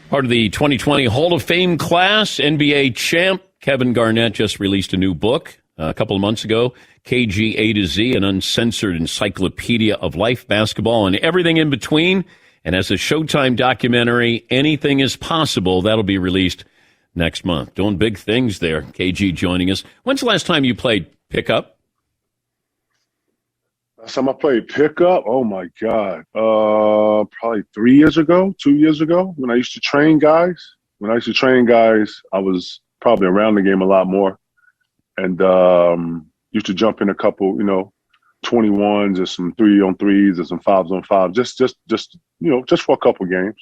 Part of the 2020 Hall of Fame class, NBA champ Kevin Garnett just released a new book a couple of months ago, KG A to Z, an Uncensored Encyclopedia of Life, Basketball, and everything in between. And as a Showtime documentary, Anything is Possible, that'll be released next month. Doing big things there. KG joining us. When's the last time you played pickup? Last time I played pickup, oh my God, probably 2 years ago, when I used to train guys. I was probably around the game a lot more, and used to jump in a couple, 21s or some 3-on-3s or some 5-on-5, just for a couple games.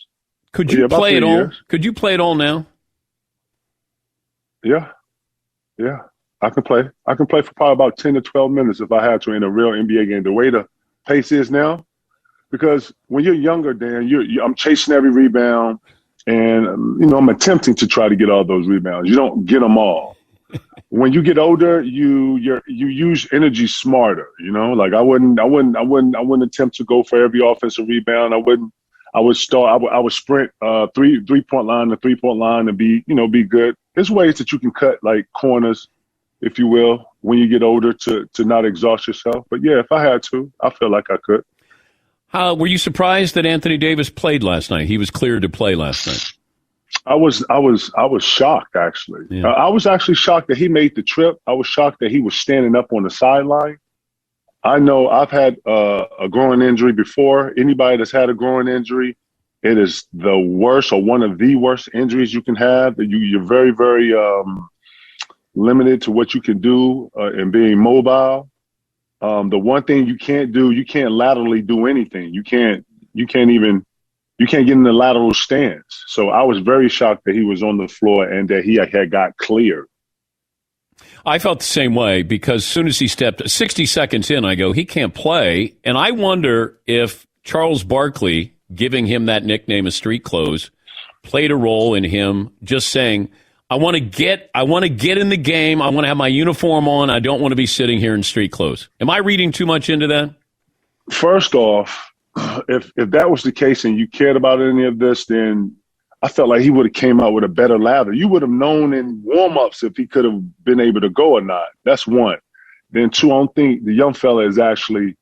Could you play it all? Could you play it all now? Yeah. I can play. I can play for probably about 10 to 12 minutes if I had to in a real NBA game. The way the pace is now, because when you're younger, Dan, I'm chasing every rebound, and I'm attempting to try to get all those rebounds. You don't get them all. When you get older, you use energy smarter. Like I wouldn't attempt to go for every offensive rebound. I would sprint 3-point line to 3-point line and be good. There's ways that you can cut like corners, if you will, when you get older to not exhaust yourself. But yeah, if I had to, I feel like I could. Were you surprised that Anthony Davis played last night? He was cleared to play last night. I was shocked, actually. Yeah. I was actually shocked that he made the trip. I was shocked that he was standing up on the sideline. I know I've had a groin injury before. Anybody that's had a groin injury, it is the worst or one of the worst injuries you can have. You're very, very limited to what you can do in being mobile. The one thing you can't do, you can't laterally do anything. You can't get in the lateral stance. So I was very shocked that he was on the floor and that he had got cleared. I felt the same way because as soon as he stepped 60 seconds in, I go, he can't play. And I wonder if Charles Barkley giving him that nickname of street clothes played a role in him just saying, I want to get in the game. I want to have my uniform on. I don't want to be sitting here in street clothes. Am I reading too much into that? First off, if that was the case and you cared about any of this, then I felt like he would have came out with a better lather. You would have known in warm-ups if he could have been able to go or not. That's one. Then two, I don't think the young fella is actually,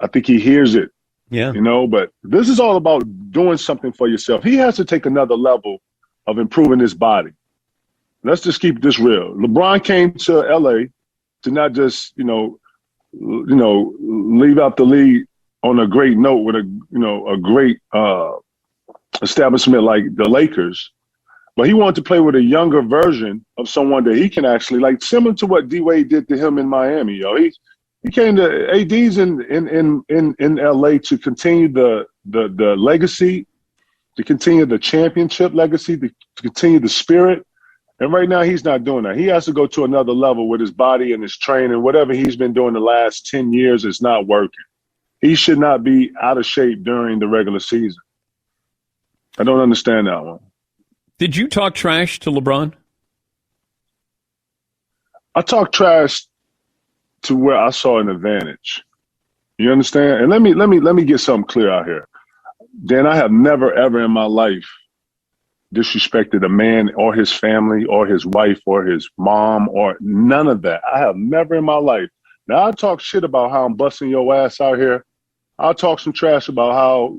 I think he hears it. Yeah. But this is all about doing something for yourself. He has to take another level of improving his body. Let's just keep this real. LeBron came to LA to not just, leave out the league on a great note with a great establishment like the Lakers, but he wanted to play with a younger version of someone that he can actually, like, similar to what D-Wade did to him in Miami. He came to AD's in LA to continue the legacy, to continue the championship legacy, to continue the spirit. And right now he's not doing that. He has to go to another level with his body and his training. Whatever he's been doing the last 10 years is not working. He should not be out of shape during the regular season. I don't understand that one. Did you talk trash to LeBron? I talked trash to where I saw an advantage. You understand? And let me get something clear out here. Dan, I have never, ever in my life disrespected a man or his family or his wife or his mom or none of that. I have never in my life. Now, I talk shit about how I'm busting your ass out here. I'll talk some trash about how,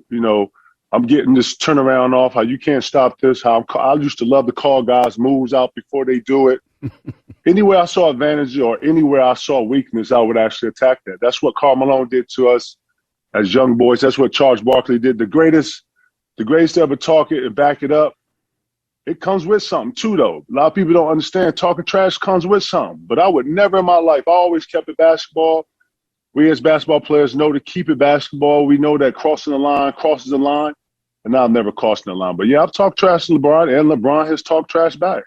I'm getting this turnaround off, how you can't stop this, how I used to love to call guys moves out before they do it. Anywhere I saw advantage or anywhere I saw weakness, I would actually attack that. That's what Karl Malone did to us as young boys. That's what Charles Barkley did. The greatest to ever talk it and back it up. It comes with something too, though. A lot of people don't understand talking trash comes with something. But I would never in my life, I always kept it basketball. We as basketball players know to keep it basketball. We know that crossing the line crosses the line. And I've never crossed the line. But yeah, I've talked trash to LeBron, and LeBron has talked trash back.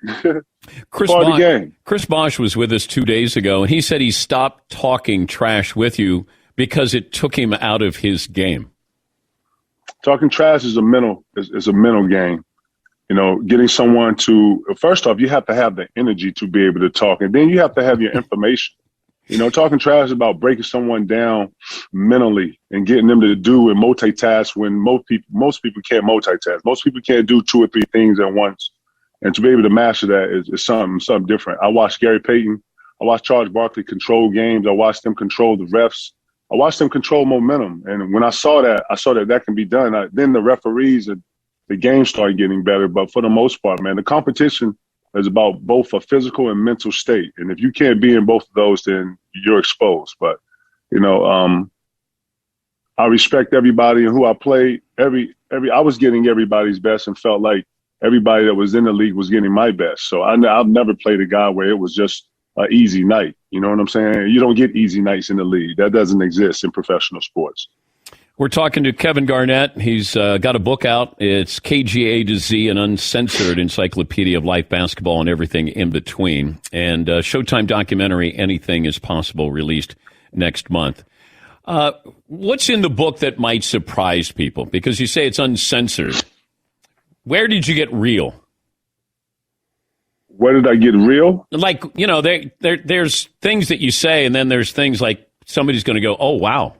Chris Bosh was with us 2 days ago, and he said he stopped talking trash with you because it took him out of his game. Talking trash is a mental game. Getting someone to, first off, you have to have the energy to be able to talk, and then you have to have your information. Talking trash is about breaking someone down mentally and getting them to do and multitask when most people can't multitask. Most people can't do 2 or 3 things at once. And to be able to master that is something different. I watched Gary Payton. I watched Charles Barkley control games. I watched them control the refs. I watched them control momentum. And when I saw that can be done. Then the referees and the game started getting better. But for the most part, man, the competition is about both a physical and mental state. And if you can't be in both of those, then you're exposed. But, I respect everybody and who I played. I was getting everybody's best and felt like everybody that was in the league was getting my best. So I've never played a guy where it was just an easy night. You know what I'm saying? You don't get easy nights in the league. That doesn't exist in professional sports. We're talking to Kevin Garnett. He's got a book out. It's KGA to Z, an uncensored encyclopedia of life, basketball, and everything in between. And Showtime documentary, Anything is Possible, released next month. What's in the book that might surprise people? Because you say it's uncensored. Where did you get real? Where did I get real? Like, there's things that you say, and then there's things like somebody's going to go, oh, wow.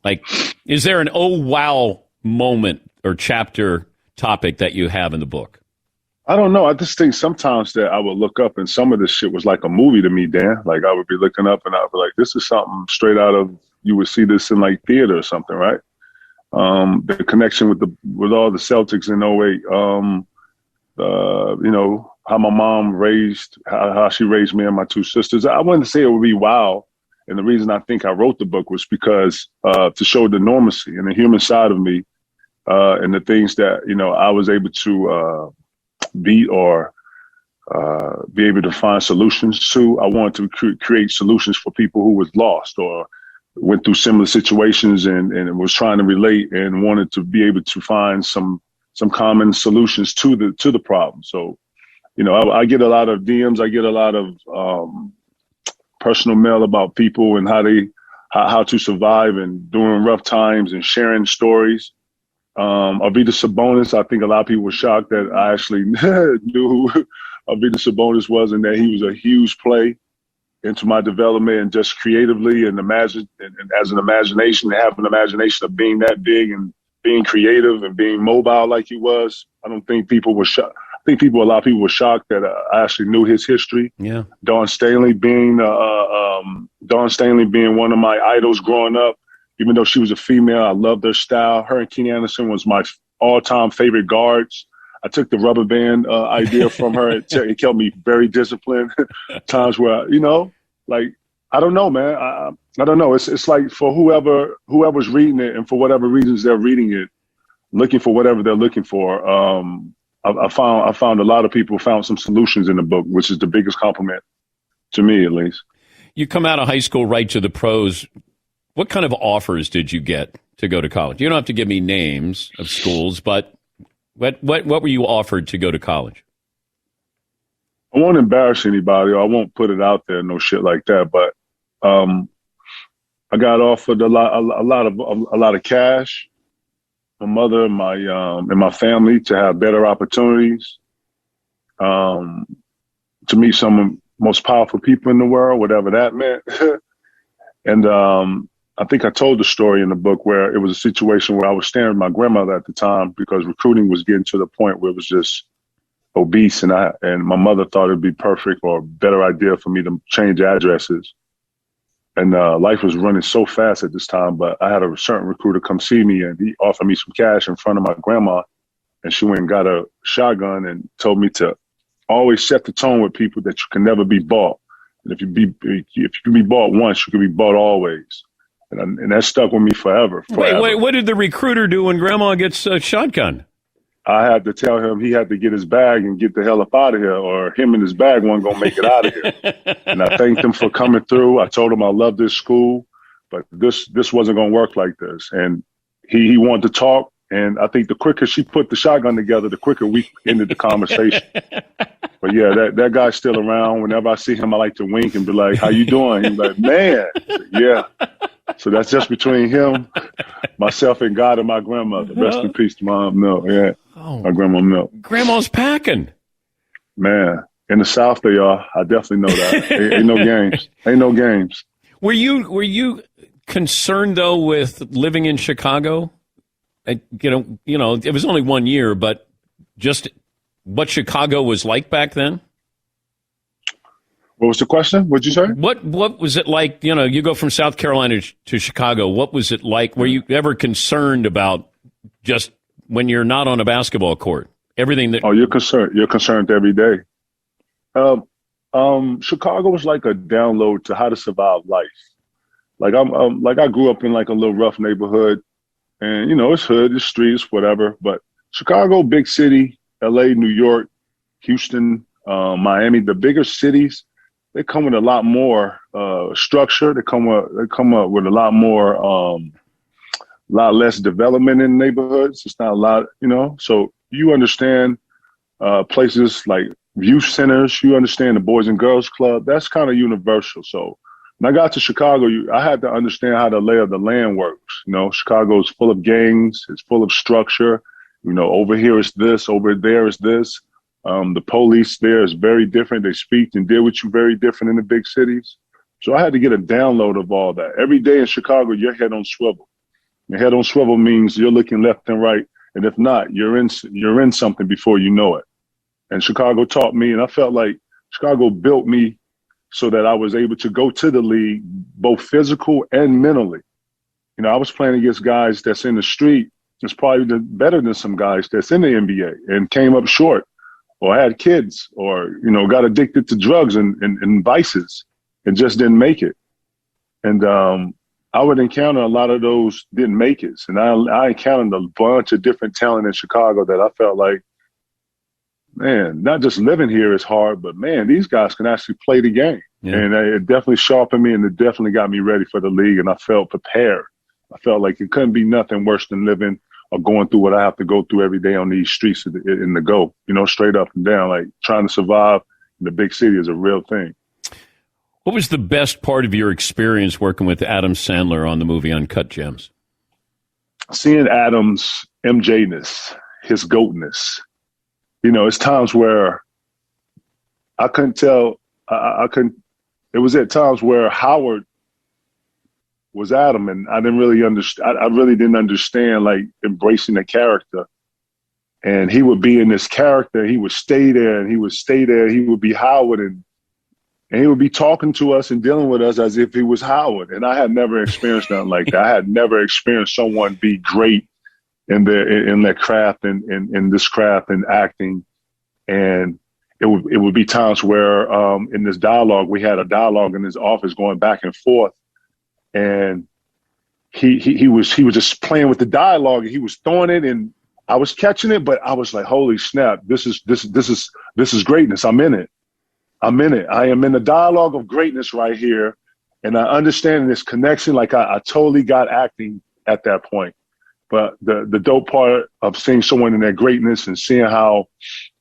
Like, is there an oh, wow moment or chapter topic that you have in the book? I don't know. I just think sometimes that I would look up and some of this shit was like a movie to me, Dan. Like I would be looking up and I would be like, this is something straight out of, you would see this in like theater or something, right? The connection with all the Celtics in '08, how my mom how she raised me and my 2 sisters. I wouldn't say it would be wow. And the reason I think I wrote the book was because to show the normalcy and the human side of me and the things that, I was able to beat or be able to find solutions to. I wanted to create solutions for people who was lost or went through similar situations and was trying to relate and wanted to be able to find some common solutions to the problem. So, I get a lot of DMs. I get a lot of personal mail about people and how to survive and during rough times and sharing stories. Arvydas Sabonis, I think a lot of people were shocked that I actually knew who Arvydas Sabonis was and that he was a huge play into my development and just creatively and as an imagination, have an imagination of being that big and being creative and being mobile like he was. I don't think people were shocked. I think a lot of people were shocked that I actually knew his history. Yeah. Dawn Stanley being one of my idols growing up, even though she was a female, I loved her style. Her and Kenny Anderson was my all-time favorite guards. I took the rubber band idea from her. It kept me very disciplined. Times where, I don't know, man. I don't know. It's like for whoever's reading it and for whatever reasons they're reading it, looking for whatever they're looking for. I found a lot of people found some solutions in the book, which is the biggest compliment to me, at least. You come out of high school right to the pros. What kind of offers did you get to go to college? You don't have to give me names of schools, but what were you offered to go to college? I won't embarrass anybody, or I won't put it out there, no shit like that. But I got offered a lot of cash. My mother, and my family to have better opportunities, to meet some of the most powerful people in the world, whatever that meant. And I think I told the story in the book where it was a situation where I was staying with my grandmother at the time because recruiting was getting to the point where it was just obese, and my mother thought it'd be perfect or a better idea for me to change addresses. And life was running so fast at this time, but I had a certain recruiter come see me and he offered me some cash in front of my grandma, and she went and got a shotgun and told me to always set the tone with people that you can never be bought. And if you can be bought once, you can be bought always. And that stuck with me forever. Wait, what did the recruiter do when grandma gets a shotgun? I had to tell him he had to get his bag and get the hell up out of here, or him and his bag weren't going to make it out of here. And I thanked him for coming through. I told him I love this school, but this wasn't going to work like this. And he wanted to talk. And I think the quicker she put the shotgun together, the quicker we ended the conversation. But yeah, that guy's still around. Whenever I see him, I like to wink and be like, "How you doing?" He's like, "Man, yeah." So that's just between him, myself, and God and my grandmother. Rest in peace to Mom Milk. Yeah, my grandma Milk. Grandma's packing. Man, in the South they are. I definitely know that. Ain't no games. Ain't no games. Were you concerned though with living in Chicago? It was only 1 year, but just what Chicago was like back then. What was the question? What'd you say? What was it like? You go from South Carolina to Chicago. What was it like? Were you ever concerned about just when you're not on a basketball court? Everything that. Oh, you're concerned. You're concerned every day. Chicago was like a download to how to survive life. Like I grew up in like a little rough neighborhood, and it's hood, it's streets, whatever. But Chicago, big city, L.A., New York, Houston, Miami, the bigger cities, they come with a lot more structure. They come up with a lot more, lot less development in neighborhoods. It's not a lot, So you understand places like youth centers. You understand the Boys and Girls Club. That's kind of universal. So when I got to Chicago, I had to understand how the lay of the land works. Chicago is full of gangs. It's full of structure. Over here is this. Over there is this. The police there is very different. They speak and deal with you very different in the big cities. So I had to get a download of all that. Every day in Chicago, your head on swivel. Your head on swivel means you're looking left and right. And if not, you're in something before you know it. And Chicago taught me, and I felt like Chicago built me so that I was able to go to the league, both physical and mentally. I was playing against guys that's in the street. It's probably better than some guys that's in the NBA and came up short, or had kids, or, got addicted to drugs and vices and just didn't make it. And I would encounter a lot of those didn't make it. And I encountered a bunch of different talent in Chicago that I felt like, man, not just living here is hard, but, man, these guys can actually play the game. Yeah. And it definitely sharpened me, and it definitely got me ready for the league, and I felt prepared. I felt like it couldn't be nothing worse than living or going through what I have to go through every day on these streets in the go, straight up and down. Like trying to survive in the big city is a real thing. What was the best part of your experience working with Adam Sandler on the movie Uncut Gems? Seeing Adam's MJ-ness, his GOAT-ness. It's times where I couldn't tell. It was at times where Howard was Adam, and I didn't really understand. I really didn't understand like embracing the character. And he would be in this character. He would stay there, and he would stay there. He would be Howard, and he would be talking to us and dealing with us as if he was Howard. And I had never experienced nothing like that. I had never experienced someone be great in their craft and in this craft and acting. And it would be times where in this dialogue, we had a dialogue in his office going back and forth, and he was just playing with the dialogue, and he was throwing it, and I was catching it, but I was like, holy snap, this is greatness. I'm in it. I am in the dialogue of greatness right here. And I understand this connection. Like I totally got acting at that point. But the dope part of seeing someone in their greatness and seeing how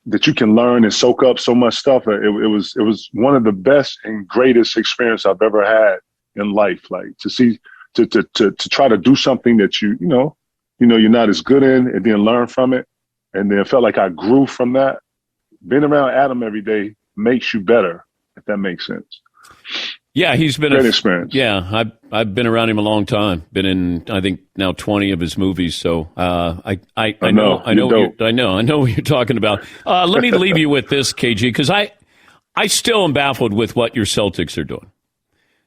that you can learn and soak up so much stuff, it was one of the best and greatest experience I've ever had in life. Like to see, to try to do something that you're not as good in, and then learn from it. And then it felt like I grew from that. Being around Adam every day makes you better, if that makes sense. Yeah, he's been great experience. Yeah, I've been around him a long time. Been in, I think, now 20 of his movies. So I know what you're talking about. Let me leave you with this, KG, because I still am baffled with what your Celtics are doing.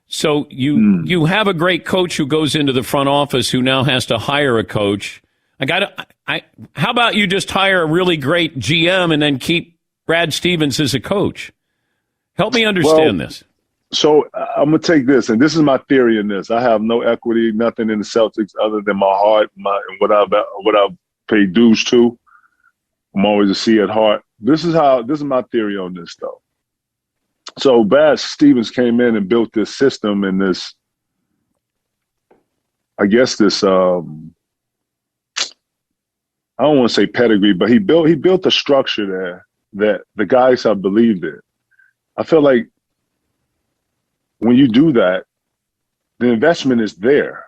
So you have a great coach who goes into the front office who now has to hire a coach. How about you just hire a really great GM and then keep Brad Stevens as a coach? Help me understand this. So I'm going to take this, and this is my theory in this. I have no equity, nothing in the Celtics other than my heart, and what I've paid dues to. I'm always a C at heart. This is my theory on this, though. So Brad Stevens came in and built this system and this, I guess this, I don't want to say pedigree, but he built a structure there that the guys have believed in. I feel like when you do that, the investment is there.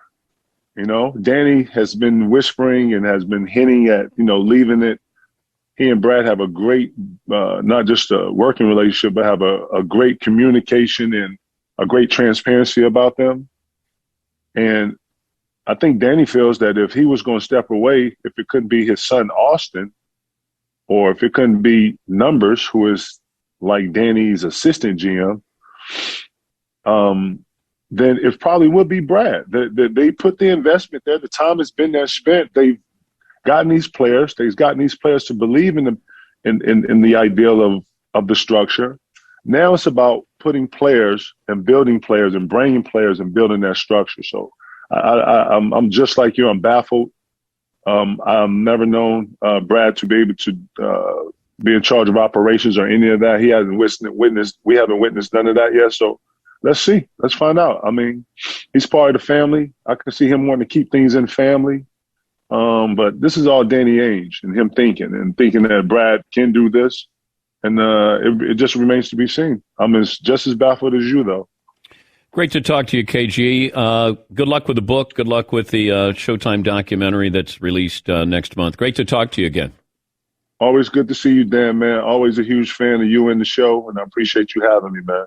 Danny has been whispering and has been hinting at, leaving it. He and Brad have a great, not just a working relationship, but have a great communication. And a great transparency about them. And I think Danny feels that if he was going to step away, if it couldn't be his son, Austin, or if it couldn't be Numbers, who is like Danny's assistant GM, then it probably would be Brad. They put the investment there. The time has been there spent. They've gotten these players. They've gotten these players to believe in the ideal of the structure. Now it's about putting players and building players and bringing players and building that structure. So I'm just like you. I'm baffled. I've never known Brad to be able to be in charge of operations or any of that. He hasn't witnessed. We haven't witnessed none of that yet. So let's see. Let's find out. I mean, he's part of the family. I can see him wanting to keep things in family. But this is all Danny Ainge and him thinking that Brad can do this. And it just remains to be seen. I'm just as baffled as you, though. Great to talk to you, KG. Good luck with the book. Good luck with the Showtime documentary that's released next month. Great to talk to you again. Always good to see you, Dan, man. Always a huge fan of you and the show, and I appreciate you having me, man.